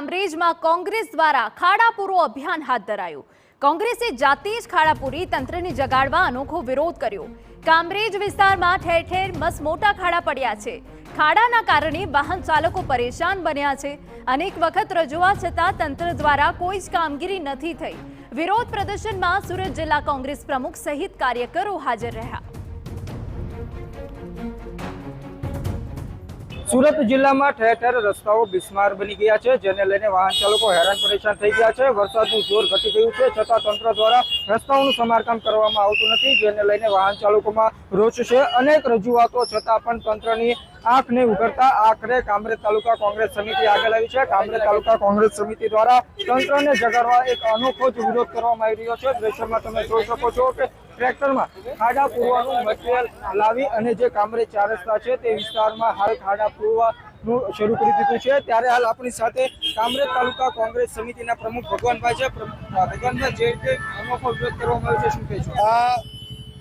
કામરેજમાં કોંગ્રેસ દ્વારા ખાડા પૂરો અભિયાન હાથ ધરાયું। કોંગ્રેસે જાતે જ ખાડા પૂરી તંત્રને જગાડવા અનોખો વિરોધ કર્યો। કામરેજ વિસ્તારમાં ઠેર ઠેર મસમોટા ખાડા પડ્યા છે। ખાડાના કારણે વાહન ચાલકો પરેશાન બન્યા છે। અનેક વખત રજૂઆત છતાં તંત્ર દ્વારા કોઈ જ કામગીરી નથી થઈ। વિરોધ પ્રદર્શનમાં સુરત જિલ્લા કોંગ્રેસ પ્રમુખ સહિત કાર્યકરો હાજર રહ્યા। सूरत जिल्ला में ठेर ठेर रस्ताओं बिस्मार बनी गया है, जेने लईने वाहन चालको हैरान परेशान थई गया है। वरसादनुं जोर घटी गयुं छे छतां तंत्र द्वारा रस्ताओनुं समारकाम करवामां आवतुं नथी, जेने लईने वाहन चालकोमां रोष छे। अनेक रजूआतो छतां पण तंत्रनी आंख नहीं उघडता आखरे कामरेज तालुका कांग्रेस समिति आगळ आवी छे। कामरेज तालुका कांग्रेस समिति द्वारा तंत्रने जगाडवा एक अनोखो ज विरोध करवामां आवी रह्यो छे। दृश्यमां तमे जोई शको छो के ट्रेक्टर में खाड़ा पूरवानुं मटीरियल लावी अने जे कामरेज 4 रस्ता छे ते विस्तारमां हाल खाड़ा पूरवानुं शरू करी दीधुं छे। त्यारे हाल आपणी साथे कामरेज तालुका कांग्रेस समितिना प्रमुख भगवानभाई छे। भगवानभाई, जे રીતે અનોખો વિરોધ કરવામાં આવ્યો છે, શું કહેશો? આ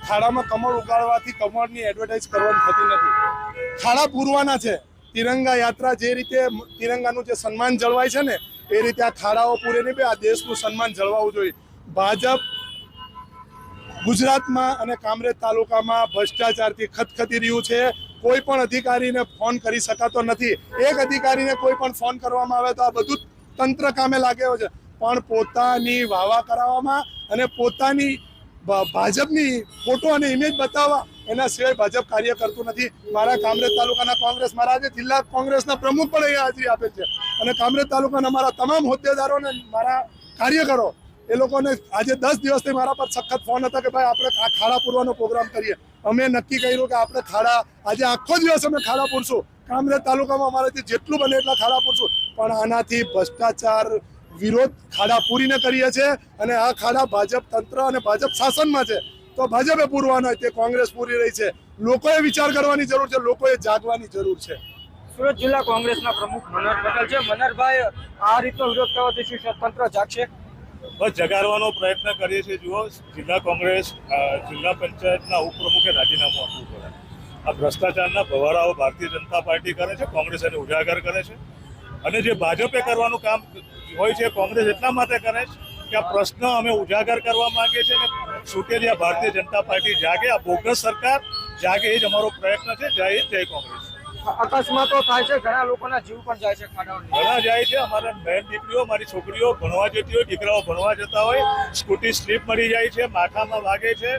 ખાડામાં કમળ ઉગાડવાથી કમળની એડવર્ટાઇઝ કરવાની થતી નથી। ખાડા પૂરવાના છે। તિરંગા યાત્રા જે રીતે તિરંગાનું જે સન્માન જળવાય છે ને એ રીતે આ ખાડાઓ પૂરે નહીં, આ દેશનું સન્માન જળવાવું જોઈએ। ભાજપ ગુજરાતમાં અને કામરેજ તાલુકામાં ભ્રષ્ટાચારથી ખતખતી રહ્યું છે। કોઈ પણ અધિકારીને ફોન કરી શકાતો નથી। એક અધિકારીને કોઈ પણ ફોન કરવામાં આવે તો આ બધું તંત્ર કામે લાગ્યો છે, પણ પોતાની વાવા કરાવવામાં અને પોતાની ભાજપની ફોટો અને ઇમેજ બતાવવા એના સિવાય ભાજપ કાર્ય કરતું નથી। મારા કામરેજ તાલુકાના કોંગ્રેસ, મારા આજે જિલ્લા કોંગ્રેસના પ્રમુખ પણ અહીંયા હાજરી આપે છે અને કામરેજ તાલુકાના મારા તમામ હોદ્દેદારોને મારા કાર્યકરો એ લોકોને આજે 10 દિવસથી મારા પર સખત ફોન હતા કે ભાઈ આપણે ખાડા પૂરવાનો પ્રોગ્રામ કરીએ। અમે નક્કી કર્યું કે આપણે ખાડા આજે આખો દિવસ અમે ખાડા પૂરશું। કામરેજ તાલુકામાં અમારાથી જેટલું બને એટલા ખાડા પૂરશું, પણ આનાથી ભ્રષ્ટાચાર વિરોધ ખાડા પૂરીને કરીએ છીએ અને આ ખાડા ભાજપ તંત્ર અને ભાજપ શાસનમાં છે તો ભાજપે પૂરવાના તે કોંગ્રેસ પૂરી રહી છે। લોકોએ વિચાર કરવાની જરૂર છે, લોકોએ જાગવાની જરૂર છે। સુરત જિલ્લા કોંગ્રેસના પ્રમુખ મનોહર પટેલ છે। મનોહરભાઈ, આ રીતનો વિરોધ કરવાથી શું તંત્ર જાગશે? બસ જગાડવાનો પ્રયત્ન કરીએ છીએ। જુઓ, જિલ્લા કોંગ્રેસ જિલ્લા પંચાયતના ઉપપ્રમુખે રાજીનામું આપવું પડે। આ ભ્રષ્ટાચારના ભવારાઓ ભારતીય જનતા પાર્ટી કરે છે, કોંગ્રેસ એને ઉજાગર કરે છે અને જે ભાજપે કરવાનું કામ હોય છે કોંગ્રેસ એટલા માટે કરે છે કે આ પ્રશ્ન અમે ઉજાગર કરવા માંગીએ છીએ અને છૂટેલી આ ભારતીય જનતા પાર્ટી જાગે, આ બોગસ સરકાર જાગે, એ જ અમારો પ્રયત્ન છે। જય હિન્દ, જય કોંગ્રેસ। અકસ્માતો થાય છે, ઘણા લોકોના જીવ પણ જાય છે ખાડાઓની, ઘણા જાય છે। અમારા બહેન દીકરીઓ, મારી છોકરીઓ ભણવા જતી હોય, દીકરાઓ ભણવા જતા હોય, સ્કૂટી સ્લીપ મળી જાય છે, માથામાં વાગે છે।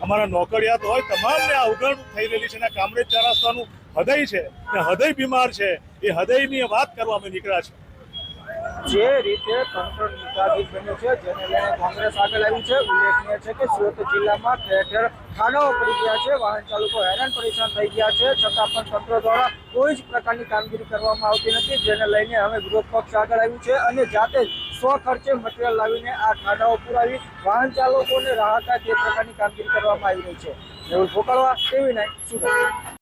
અમારા નોકરિયાત હોય, તમામને આ ઉઘડ થઈ રહેલી છે। કામરેજ 4 રસ્તાનું હૃદય છે, હૃદય બીમાર છે, એ હૃદયની વાત કરવા અમે નીકળ્યા છે। જે રીતે તંત્ર નિકાધિક બન્યું છે, જેને લઈને કોંગ્રેસ આગળ આવી છે। ઉલ્લેખનીય છે કે સુરત જિલ્લામાં ઠેર ઠેર ખાડાઓ પડી ગયા છે, વાહન ચાલકો હેરાન પરેશાન થઈ ગયા છે, છતાં પણ તંત્ર દ્વારા કોઈ જ પ્રકારની કામગીરી કરવામાં આવતી નથી, જેને લઈને હવે વિરોધ પક્ષ આગળ આવ્યું છે અને જાતે જ સ્વખર્ચે મટીરિયલ લાવીને આ ખાડાઓ પુરાવી વાહન ચાલકોને રાહત થાય તે પ્રકારની કામગીરી કરવામાં આવી રહી છે। મેહુલ ફોકળવા, TV9 સુરત।